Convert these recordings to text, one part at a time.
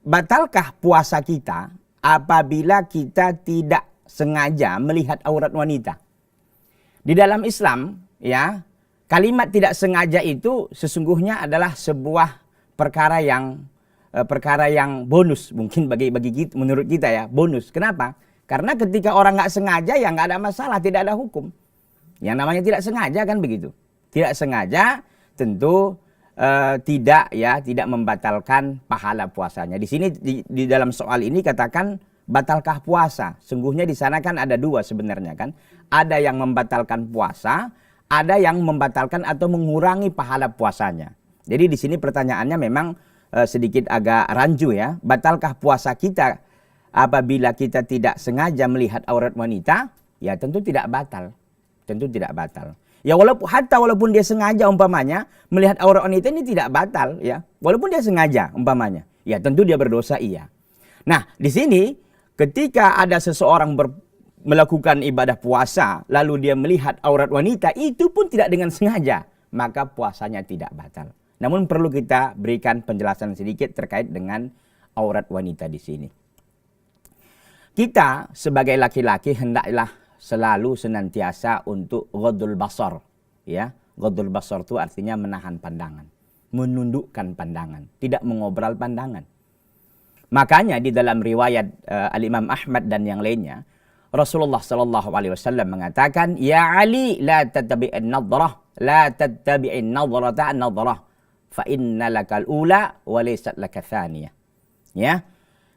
batalkah puasa kita apabila kita tidak sengaja melihat aurat wanita? Di dalam Islam, ya, kalimat tidak sengaja itu sesungguhnya adalah sebuah perkara yang bonus mungkin bagi kita, menurut kita ya, bonus. Kenapa? Karena ketika orang nggak sengaja ya nggak ada masalah, tidak ada hukum. Yang namanya tidak sengaja kan begitu. Tidak sengaja tentu tidak membatalkan pahala puasanya. Di sini di dalam soal ini katakan batalkah puasa? Sungguhnya di sana kan ada dua sebenarnya kan. Ada yang membatalkan puasa, ada yang membatalkan atau mengurangi pahala puasanya. Jadi di sini pertanyaannya memang sedikit agak rancu ya. Batalkah puasa kita apabila kita tidak sengaja melihat aurat wanita? Ya tentu tidak batal. Tentu tidak batal. Ya walaupun dia sengaja umpamanya melihat aurat wanita ini tidak batal ya. Walaupun dia sengaja umpamanya, ya tentu dia berdosa iya. Nah, di sini ketika ada seseorang melakukan ibadah puasa lalu dia melihat aurat wanita itu pun tidak dengan sengaja, maka puasanya tidak batal. Namun perlu kita berikan penjelasan sedikit terkait dengan aurat wanita di sini. Kita sebagai laki-laki hendaklah selalu senantiasa untuk ghaddul basar, ya. Ghaddul basar itu artinya menahan pandangan, menundukkan pandangan, tidak mengobral pandangan. Makanya di dalam riwayat Al-Imam Ahmad dan yang lainnya, Rasulullah sallallahu alaihi wasallam mengatakan, "Ya Ali, la tattabi'in nadrah, la tattabi'in nadrata an-nadrah, fa inna lakal ula wa laysat laka thaniyah." Ya.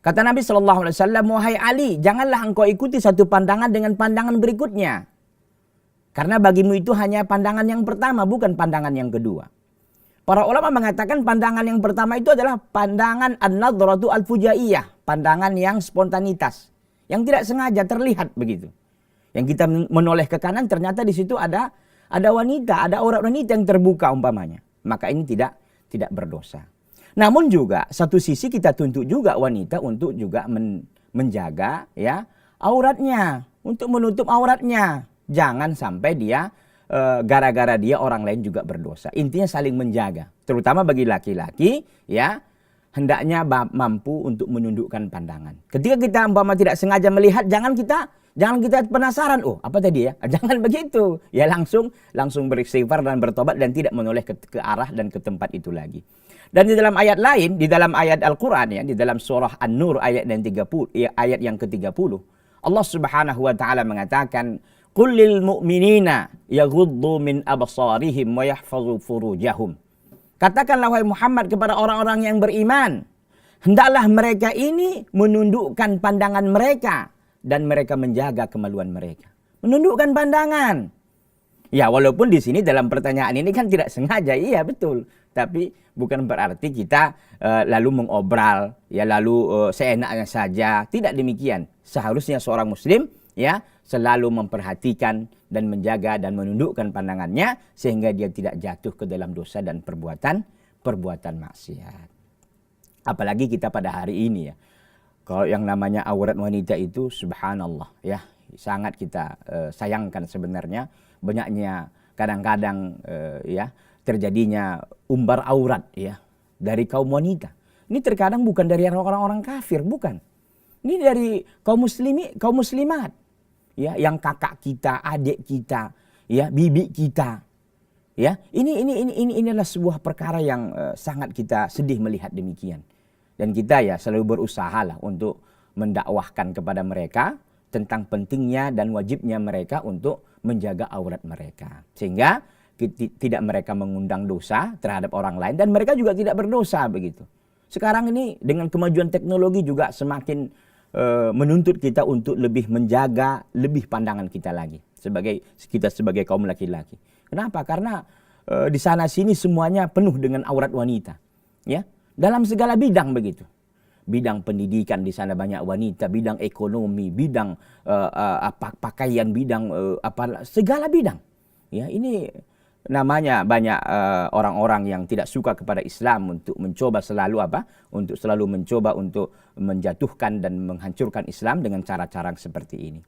Kata Nabi SAW, wahai Ali, janganlah engkau ikuti satu pandangan dengan pandangan berikutnya. Karena bagimu itu hanya pandangan yang pertama, bukan pandangan yang kedua. Para ulama mengatakan pandangan yang pertama itu adalah pandangan an-nadratu al-fujaiyah. Pandangan yang spontanitas. Yang tidak sengaja terlihat begitu. Yang kita menoleh ke kanan ternyata di situ ada wanita, ada aurat wanita yang terbuka umpamanya. Maka ini tidak berdosa. Namun juga satu sisi kita tuntut juga wanita untuk juga menjaga ya auratnya, untuk menutup auratnya. Jangan sampai dia gara-gara dia orang lain juga berdosa. Intinya saling menjaga, terutama bagi laki-laki ya, hendaknya mampu untuk menundukkan pandangan. Ketika kita umpama tidak sengaja melihat, jangan kita penasaran, oh apa tadi ya? Jangan begitu. Ya langsung beristighfar dan bertobat dan tidak menoleh ke arah dan ke tempat itu lagi. Dan di dalam ayat lain, di dalam ayat Al-Quran ya, di dalam surah An-Nur ayat yang ke-30, Allah Subhanahu wa taala mengatakan, "Qul lil mu'minina yaghuddu min absarihim wa yahfazu furujahum." Katakanlah wahai Muhammad kepada orang-orang yang beriman, hendaklah mereka ini menundukkan pandangan mereka dan mereka menjaga kemaluan mereka. Menundukkan pandangan. Ya, walaupun di sini dalam pertanyaan ini kan tidak sengaja, iya betul. Tapi bukan berarti kita lalu mengobral, ya lalu seenaknya saja. Tidak demikian. Seharusnya seorang muslim ya selalu memperhatikan dan menjaga dan menundukkan pandangannya sehingga dia tidak jatuh ke dalam dosa dan perbuatan maksiat. Apalagi kita pada hari ini ya. Kalau yang namanya aurat wanita itu subhanallah ya, sangat kita sayangkan sebenarnya. Banyaknya kadang-kadang ya terjadinya umbar aurat ya dari kaum wanita. Ini terkadang bukan dari orang-orang kafir, bukan. Ini dari kaum muslimat. Ya, yang kakak kita, adik kita, ya, bibi kita. Ya, ini adalah sebuah perkara yang sangat kita sedih melihat demikian. Dan kita ya selalu berusaha lah untuk mendakwahkan kepada mereka tentang pentingnya dan wajibnya mereka untuk menjaga aurat mereka. Sehingga tidak mereka mengundang dosa terhadap orang lain dan mereka juga tidak berdosa begitu. Sekarang ini dengan kemajuan teknologi juga semakin menuntut kita untuk lebih menjaga lebih pandangan kita lagi sebagai kaum laki-laki. Kenapa? Karena di sana sini semuanya penuh dengan aurat wanita. Ya, dalam segala bidang begitu. Bidang pendidikan di sana banyak wanita, bidang ekonomi, bidang pakaian, bidang segala bidang. Ya, ini namanya banyak orang-orang yang tidak suka kepada Islam untuk mencoba selalu mencoba untuk menjatuhkan dan menghancurkan Islam dengan cara-cara seperti ini.